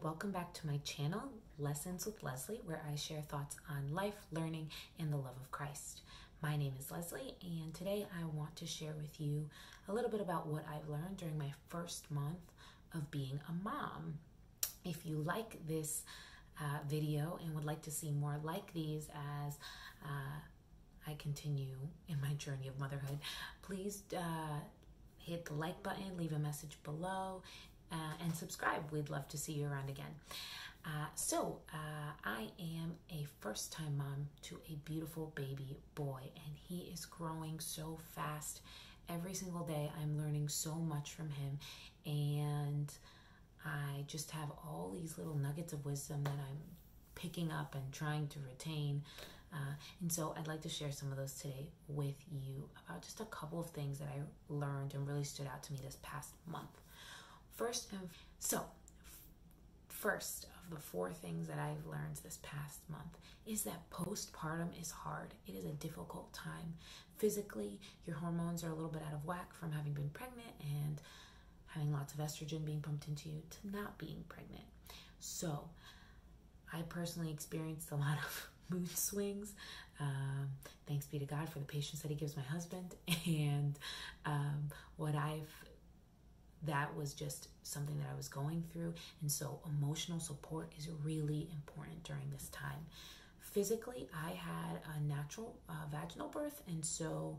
welcome back to my channel, Lessons with Leslie, where I share thoughts on life, learning, and the love of Christ. My name is Leslie, and today I want to share with you a little bit about what I've learned during my first month of being a mom. If you like this video and would like to see more like these as I continue in my journey of motherhood, please hit the like button, leave a message below, and subscribe. We'd love to see you around again. I am a first-time mom to a beautiful baby boy, and he is growing so fast. Every single day I'm learning so much from him, and I just have all these little nuggets of wisdom that I'm picking up and trying to retain. And so I'd like to share some of those today with you about just a couple of things that I learned and really stood out to me this past month. First of the four things that I've learned this past month is that postpartum is hard. It is a difficult time. Physically, your hormones are a little bit out of whack from having been pregnant and having lots of estrogen being pumped into you to not being pregnant. So I personally experienced a lot of mood swings. Thanks be to God for the patience that he gives my husband. And that was just something that I was going through. And so emotional support is really important during this time. Physically, I had a natural vaginal birth. And so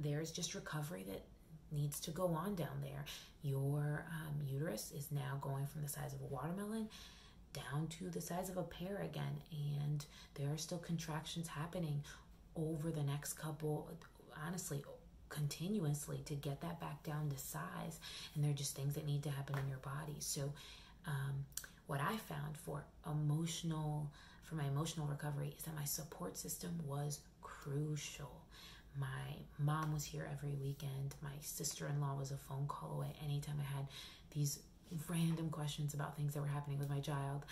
there's just recovery that needs to go on down there. Your uterus is now going from the size of a watermelon down to the size of a pear again. And there are still contractions happening over the next couple, honestly, continuously to get that back down to size. And they're just things that need to happen in your body. So what I found for my emotional recovery is that my support system was crucial. My mom was here every weekend. My sister-in-law was a phone call away anytime I had these random questions about things that were happening with my child.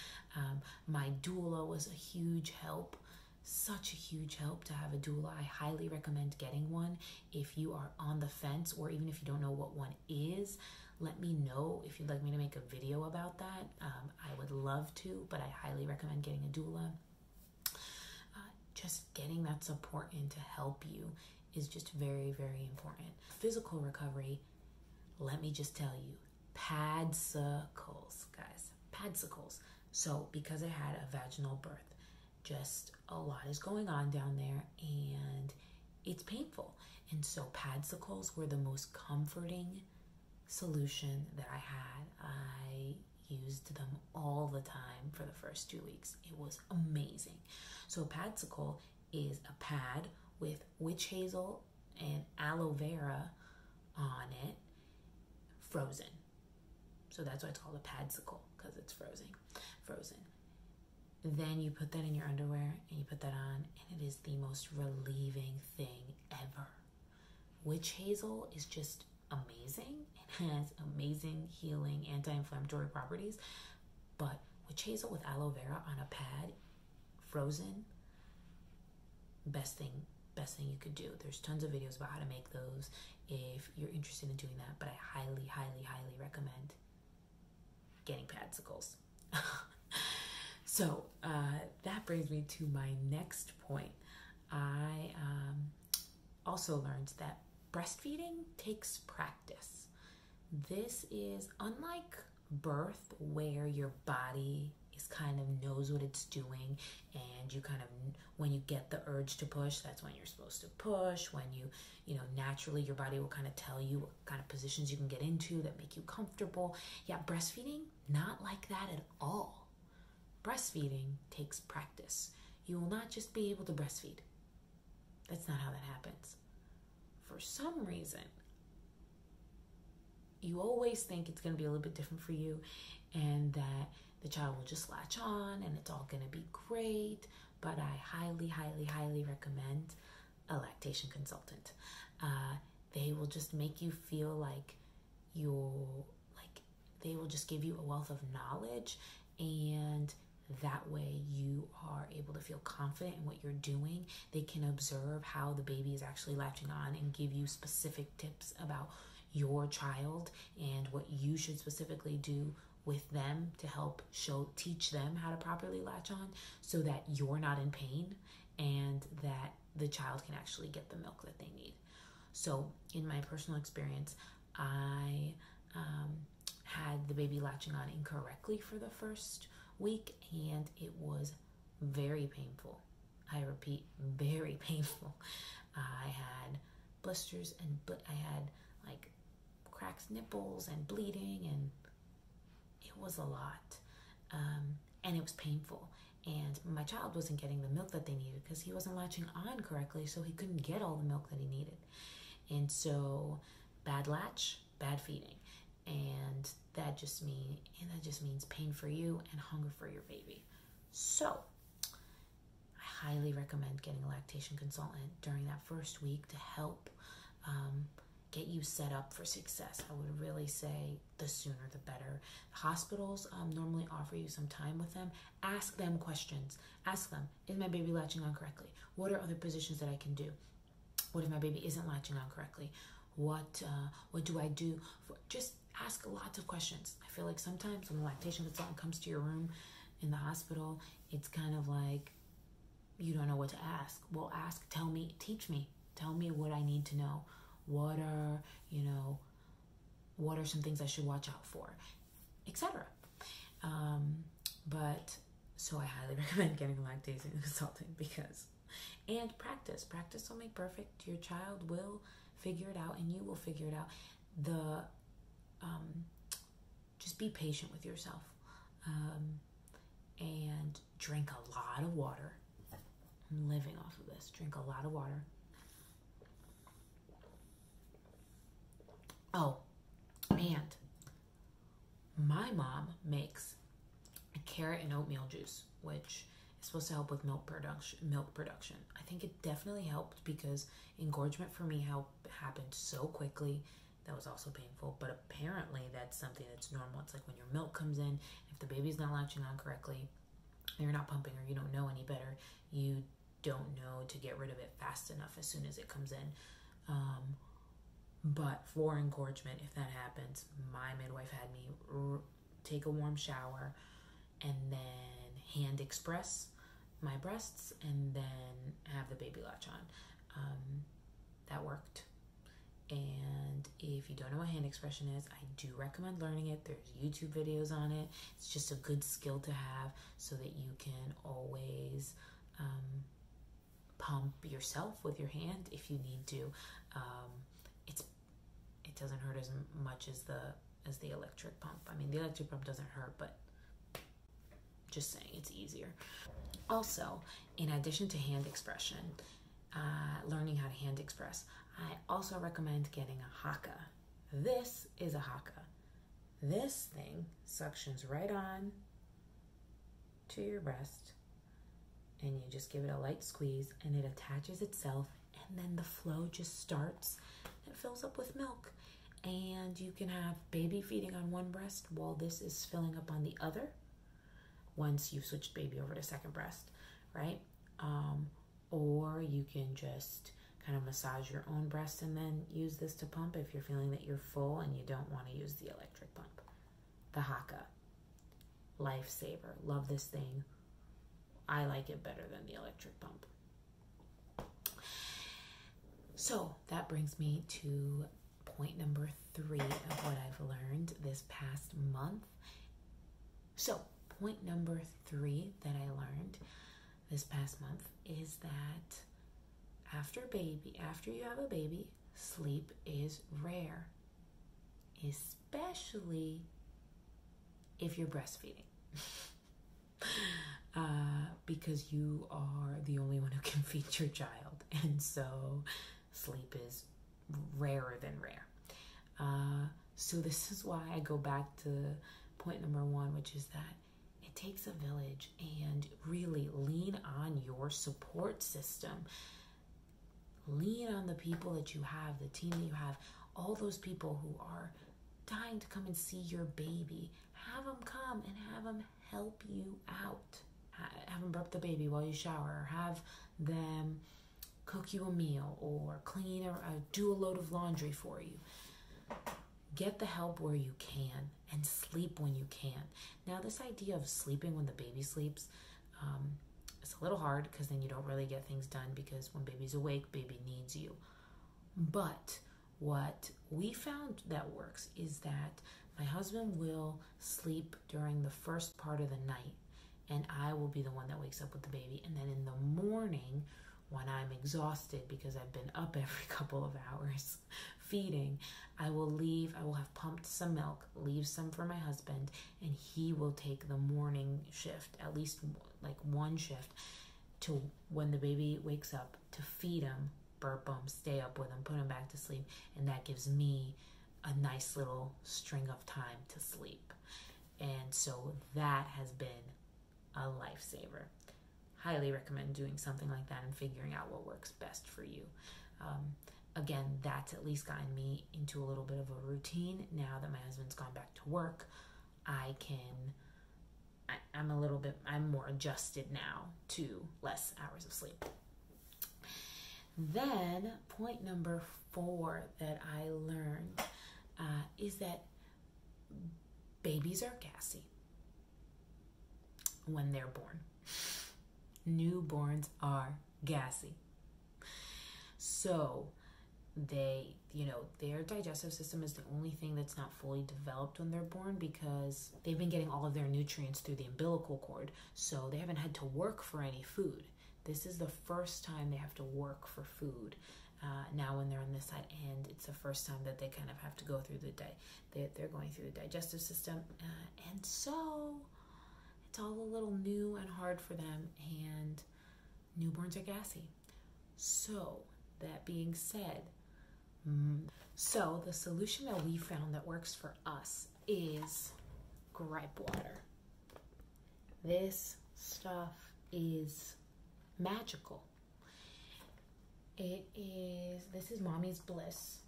My doula was a huge help. Such a huge help to have a doula. I highly recommend getting one. If you are on the fence, or even if you don't know what one is, let me know if you'd like me to make a video about that. I would love to, but I highly recommend getting a doula. Just getting that support in to help you is just very, very important. Physical recovery, let me just tell you, padsicles, guys, padsicles. So because I had a vaginal birth, just a lot is going on down there and it's painful. And so padsicles were the most comforting solution that I had. I used them all the time for the first 2 weeks. It was amazing. So a padsicle is a pad with witch hazel and aloe vera on it, frozen. So that's why it's called a padsicle, because it's frozen. Then you put that in your underwear and you put that on, and it is the most relieving thing ever. Witch hazel is just amazing. It has amazing healing, anti-inflammatory properties. But witch hazel with aloe vera on a pad, frozen, best thing you could do. There's tons of videos about how to make those if you're interested in doing that, but I highly, highly, highly recommend getting padsicles. So that brings me to my next point. I also learned that breastfeeding takes practice. This is unlike birth, where your body is kind of knows what it's doing, and you kind of, when you get the urge to push, that's when you're supposed to push. When you naturally your body will kind of tell you what kind of positions you can get into that make you comfortable. Yeah, breastfeeding, not like that at all. Breastfeeding takes practice. You will not just be able to breastfeed. That's not how that happens. For some reason, you always think it's going to be a little bit different for you, and that the child will just latch on and it's all going to be great. But I highly, highly, highly recommend a lactation consultant. They will just make you feel like they will just give you a wealth of knowledge, and that way you are able to feel confident in what you're doing. They can observe how the baby is actually latching on and give you specific tips about your child and what you should specifically do with them to help teach them how to properly latch on so that you're not in pain and that the child can actually get the milk that they need. So in my personal experience, I had the baby latching on incorrectly for the first week, and it was very painful. I repeat, very painful. I had blisters and I had like cracked nipples and bleeding, and it was a lot. And it was painful. And my child wasn't getting the milk that they needed because he wasn't latching on correctly, so he couldn't get all the milk that he needed. And so bad latch, bad feeding. And that just means pain for you and hunger for your baby. So I highly recommend getting a lactation consultant during that first week to help get you set up for success. I would really say the sooner the better. Hospitals normally offer you some time with them. Ask them questions. Ask them, is my baby latching on correctly? What are other positions that I can do? What if my baby isn't latching on correctly? What do I do? Just ask lots of questions. I feel like sometimes when the lactation consultant comes to your room in the hospital, it's kind of like you don't know what to ask. Well, ask, tell me, teach me. Tell me what I need to know. What are some things I should watch out for, etc. But so I highly recommend getting a lactation consultant and practice will make perfect. Your child will figure it out, and you will figure it out. Just be patient with yourself, and drink a lot of water. I'm living off of this. Drink a lot of water. Oh, and my mom makes a carrot and oatmeal juice, which is supposed to help with milk production. I think it definitely helped because engorgement for me happened so quickly. That was also painful, but apparently that's something that's normal. It's like when your milk comes in, if the baby's not latching on correctly, you're not pumping, or you don't know any better, you don't know to get rid of it fast enough as soon as it comes in. But for engorgement, if that happens, my midwife had me take a warm shower and then hand express my breasts and then have the baby latch on. That worked. And if you don't know what hand expression is, I do recommend learning it. There's YouTube videos on it. It's just a good skill to have so that you can always pump yourself with your hand if you need to. It doesn't hurt as much as the electric pump. I mean, the electric pump doesn't hurt, but just saying, it's easier. Also, in addition to hand expression, learning how to hand express, I also recommend getting a haka. This is a haka. This thing suctions right on to your breast, and you just give it a light squeeze, and it attaches itself, and then the flow just starts. It fills up with milk, and you can have baby feeding on one breast while this is filling up on the other once you've switched baby over to second breast, right? Or you can just kind of massage your own breast and then use this to pump if you're feeling that you're full and you don't want to use the electric pump. The haka, lifesaver. Love this thing. I like it better than the electric pump. So that brings me to point number 3 of what I've learned this past month. So point number 3 that I learned this past month is that after you have a baby, sleep is rare, especially if you're breastfeeding. Because you are the only one who can feed your child, and so sleep is rarer than rare. So this is why I go back to point number 1, which is that it takes a village, and really lean on your support system. Lean on the people that you have, the team that you have, all those people who are dying to come and see your baby. Have them come and have them help you out. Have them burp the baby while you shower, or have them cook you a meal, or clean or do a load of laundry for you. Get the help where you can and sleep when you can. Now, this idea of sleeping when the baby sleeps, it's a little hard because then you don't really get things done, because when baby's awake, baby needs you. But what we found that works is that my husband will sleep during the first part of the night, and I will be the one that wakes up with the baby. And then in the morning, when I'm exhausted because I've been up every couple of hours feeding, I will have pumped some milk, leave some for my husband, and he will take the morning shift, at least like one shift, to when the baby wakes up, to feed him, burp him, stay up with him, put him back to sleep. And that gives me a nice little string of time to sleep. And so that has been a lifesaver. Highly recommend doing something like that and figuring out what works best for you. Again, that's at least gotten me into a little bit of a routine. Now that my husband's gone back to work, I'm more adjusted now to less hours of sleep. Then point number 4 that I learned is that babies are gassy when they're born. Newborns are gassy. So their digestive system is the only thing that's not fully developed when they're born, because they've been getting all of their nutrients through the umbilical cord. So they haven't had to work for any food. This is the first time they have to work for food. Now when they're on this side, and it's the first time that they kind of have to go through they're going through the digestive system. And so it's all a little new and hard for them, and newborns are gassy. So that being said, so the solution that we found that works for us is Gripe Water. This stuff is magical. This is Mommy's Bliss,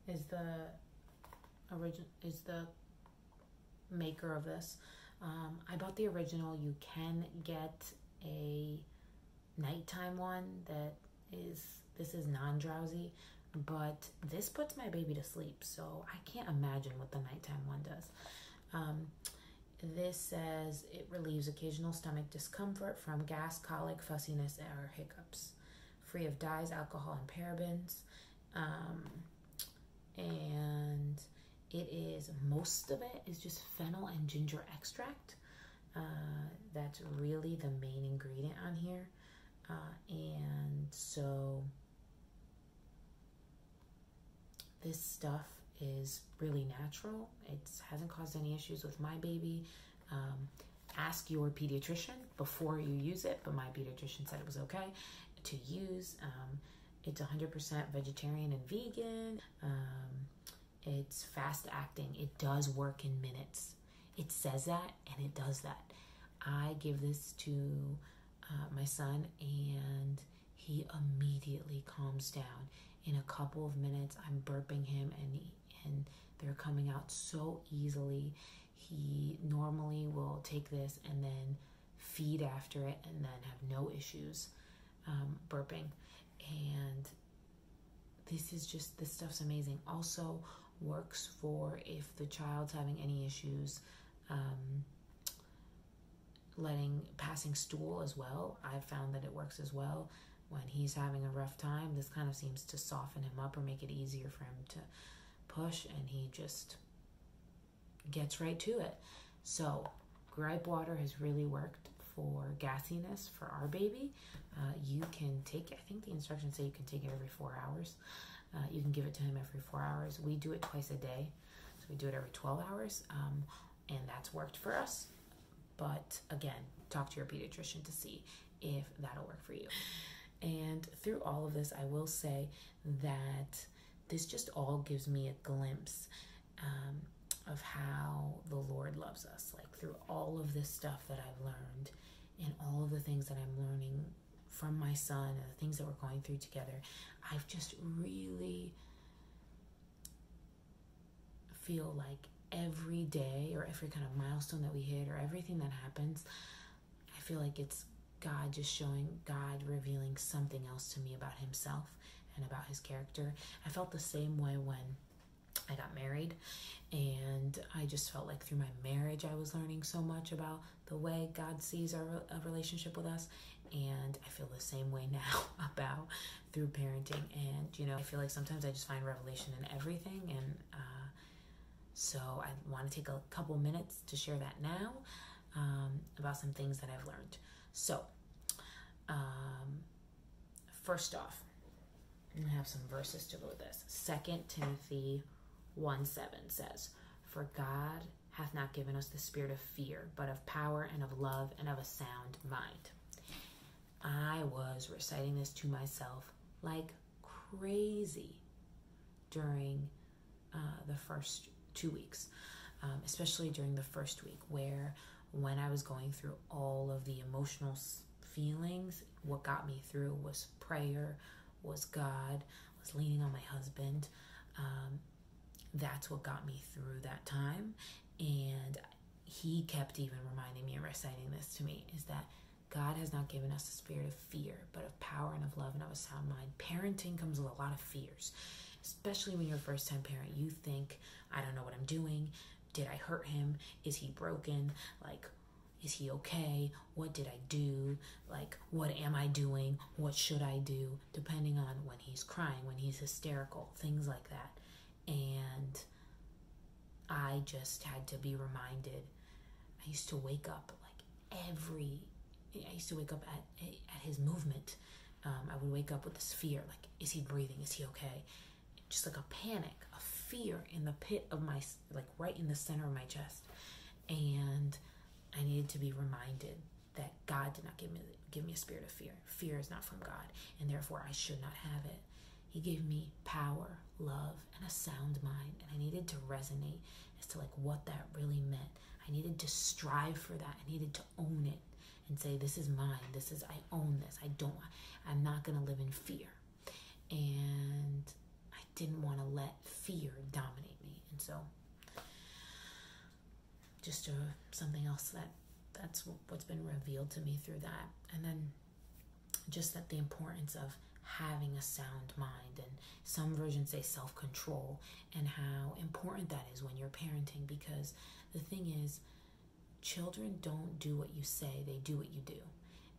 is the maker of this. I bought the original. You can get a nighttime one this is non-drowsy, but this puts my baby to sleep, so I can't imagine what the nighttime one does. This says it relieves occasional stomach discomfort from gas, colic, fussiness, or hiccups. Free of dyes, alcohol, and parabens. And most of it is just fennel and ginger extract. That's really the main ingredient on here. And so this stuff is really natural. It hasn't caused any issues with my baby. Ask your pediatrician before you use it, but my pediatrician said it was okay to use. It's 100% vegetarian and vegan. It's fast acting. It does work in minutes. It says that, and it does that. I give this to my son, and he immediately calms down. In a couple of minutes, I'm burping him, and they're coming out so easily. He normally will take this and then feed after it, and then have no issues burping. And this stuff's amazing. Also works for if the child's having any issues passing stool as well. I've found that it works as well. When he's having a rough time, this kind of seems to soften him up or make it easier for him to push, and he just gets right to it. So Gripe Water has really worked for gassiness for our baby. You can take, I think the instructions say you can take it every 4 hours. You can give it to him every 4 hours. We do it twice a day, so we do it every 12 hours, and that's worked for us. But again, talk to your pediatrician to see if that'll work for you. And through all of this, I will say that this just all gives me a glimpse of how the Lord loves us. Like through all of this stuff that I've learned, and all of the things that I'm learning from my son, and the things that we're going through together, I've just really feel like every day or every kind of milestone that we hit or everything that happens, I feel like it's God just showing, God revealing something else to me about himself and about his character. I felt the same way when I got married, and I just felt like through my marriage I was learning so much about the way God sees our relationship with us. And I feel the same way now about through parenting. And, you know, I feel like sometimes I just find revelation in everything. And so I want to take a couple minutes to share that now about some things that I've learned. So, first off, I'm going to have some verses to go with this. 2 Timothy 1:7 says, "For God hath not given us the spirit of fear, but of power and of love and of a sound mind." I was reciting this to myself like crazy during the first 2 weeks, especially during the first week, where when I was going through all of the emotional feelings, what got me through was prayer, was God, was leaning on my husband. That's what got me through that time. And he kept even reminding me and reciting this to me, is that God has not given us a spirit of fear, but of power and of love and of a sound mind. Parenting comes with a lot of fears, especially when you're a first-time parent. You think, I don't know what I'm doing. Did I hurt him? Is he broken? Like, is he okay? What did I do? Like, what am I doing? What should I do? Depending on when he's crying, when he's hysterical, things like that. And I just had to be reminded. I used to wake up at his movement. I would wake up with this fear, like, is he breathing? Is he okay? Just like a panic, a fear in the pit of my, like right in the center of my chest. And I needed to be reminded that God did not give me a spirit of fear. Fear is not from God, and therefore I should not have it. He gave me power, love, and a sound mind, and I needed to resonate as to like what that really meant. I needed to strive for that. I needed to own it and say, this is mine. I own this. I'm not going to live in fear. And I didn't want to let fear dominate me. And so just something else that's what's been revealed to me through that. And then just that the importance of having a sound mind, and some versions say self-control, and how important that is when you're parenting, because the thing is, children don't do what you say, they do what you do.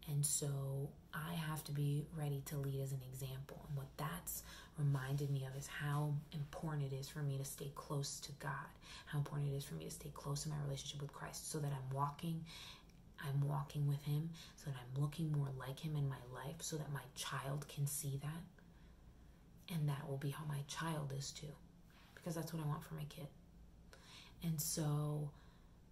And so I have to be ready to lead as an example. And what that's reminded me of is how important it is for me to stay close to God, how important it is for me to stay close in my relationship with Christ, so that I'm walking with him, so that I'm looking more like him in my life, so that my child can see that. And that will be how my child is too, because that's what I want for my kid. And so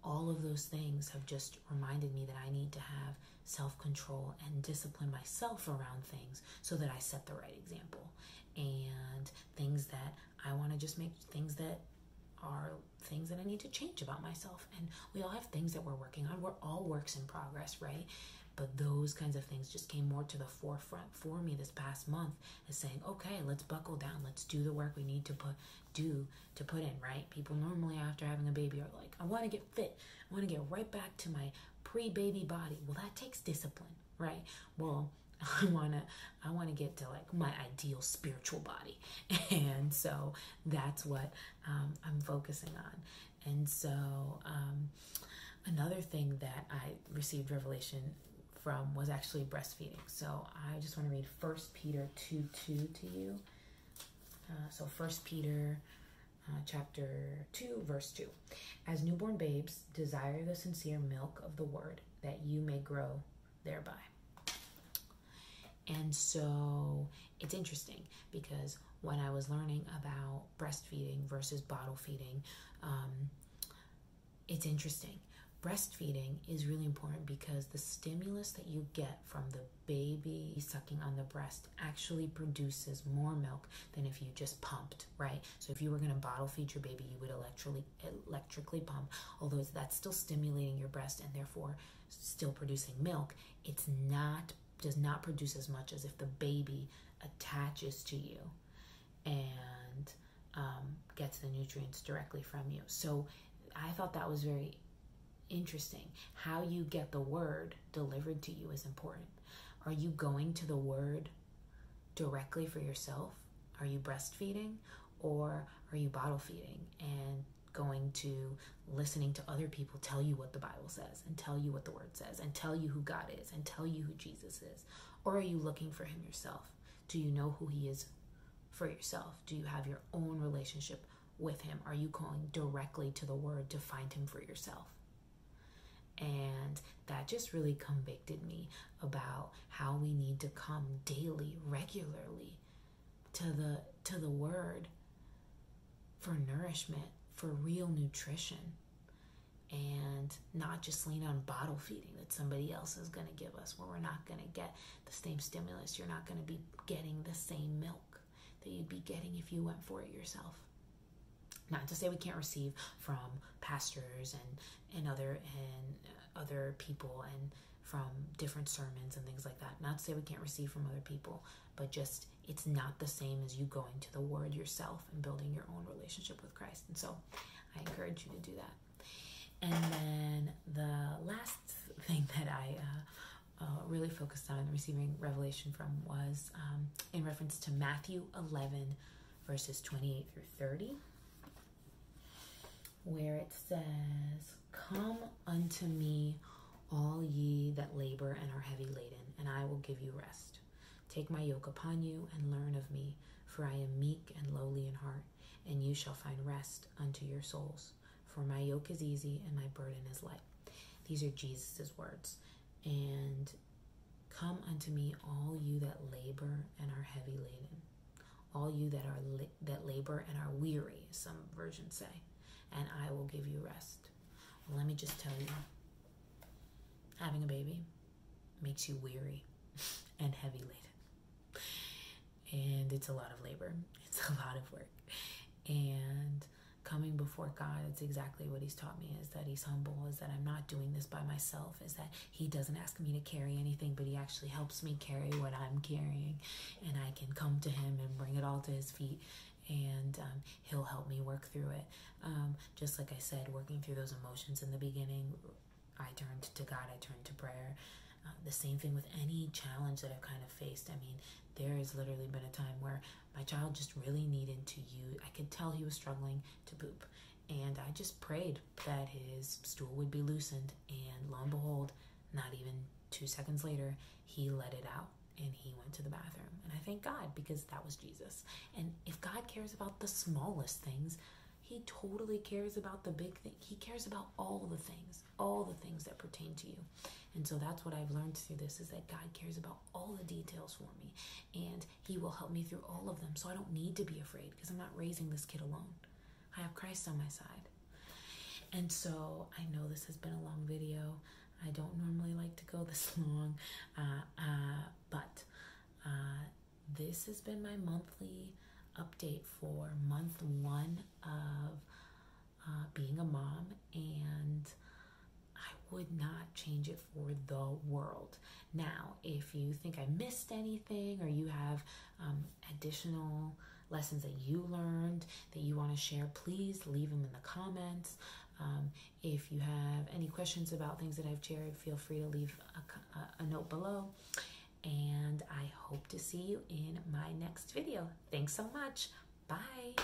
all of those things have just reminded me that I need to have self-control and discipline myself around things so that I set the right example. And things that I want to just make, things that are things that I need to change about myself. And we all have things that we're working on. We're all works in progress, right? But those kinds of things just came more to the forefront for me this past month, as saying, okay, let's buckle down. Let's do the work we need to put in, right? People normally after having a baby are like, I want to get fit. I want to get right back to my pre-baby body. Well, that takes discipline, right? Well, I want to get to like my ideal spiritual body. And so that's what I'm focusing on. And so another thing that I received revelation from was actually breastfeeding. So I just want to read 1 Peter 2:2 to you. So 1 Peter chapter 2, verse 2. As newborn babes, desire the sincere milk of the word, that you may grow thereby. And so it's interesting, because when I was learning about breastfeeding versus bottle feeding, it's interesting. Breastfeeding is really important because the stimulus that you get from the baby sucking on the breast actually produces more milk than if you just pumped, right? So if you were going to bottle feed your baby, you would electrically pump, although that's still stimulating your breast and therefore still producing milk. Does not produce as much as if the baby attaches to you and gets the nutrients directly from you. So I thought that was very interesting. How you get the word delivered to you is important. Are you going to the word directly for yourself? Are you breastfeeding? Or are you bottle feeding and going to listening to other people tell you what the Bible says and tell you what the Word says and tell you who God is and tell you who Jesus is? Or are you looking for him yourself? Do you know who he is for yourself? Do you have your own relationship with him? Are you going directly to the Word to find him for yourself? And that just really convicted me about how we need to come daily, regularly to the Word for nourishment, for real nutrition, and not just lean on bottle feeding that somebody else is going to give us, where we're not going to get the same stimulus. You're not going to be getting the same milk that you'd be getting if you went for it yourself. Not to say we can't receive from pastors and other people and from different sermons and things like that. Not to say we can't receive from other people, but just it's not the same as you going to the Word yourself and building your own relationship with Christ. And so I encourage you to do that. And then the last thing that I really focused on receiving revelation from was in reference to Matthew 11, verses 28 through 30, where it says, "Come unto me, all ye that labor and are heavy laden, and I will give you rest. Take my yoke upon you and learn of me, for I am meek and lowly in heart, and you shall find rest unto your souls. For my yoke is easy and my burden is light." These are Jesus' words. And come unto me, all you that labor and are heavy laden, all you that are that labor and are weary, some versions say, and I will give you rest. Well, let me just tell you, having a baby makes you weary and heavy laden. And it's a lot of labor. It's a lot of work. And coming before God, it's exactly what he's taught me, is that he's humble, is that I'm not doing this by myself, is that he doesn't ask me to carry anything, but he actually helps me carry what I'm carrying. And I can come to him and bring it all to his feet, and he'll help me work through it. Just like I said, working through those emotions in the beginning, I turned to God, I turned to prayer. The same thing with any challenge that I've kind of faced. I mean, there has literally been a time where my child just really needed to use, I could tell he was struggling to poop. And I just prayed that his stool would be loosened. And lo and behold, not even 2 seconds later, he let it out and he went to the bathroom. And I thank God, because that was Jesus. And if God cares about the smallest things, he totally cares about the big thing. He cares about all the things that pertain to you. And so that's what I've learned through this, is that God cares about all the details for me, and he will help me through all of them. So I don't need to be afraid, because I'm not raising this kid alone. I have Christ on my side. And so I know this has been a long video. I don't normally like to go this long, but this has been my monthly update for month 1 of being a mom, and I would not change it for the world. Now, if you think I missed anything, or you have additional lessons that you learned that you want to share, please leave them in the comments. If you have any questions about things that I've shared, feel free to leave a note below. And I hope to see you in my next video. Thanks so much. Bye.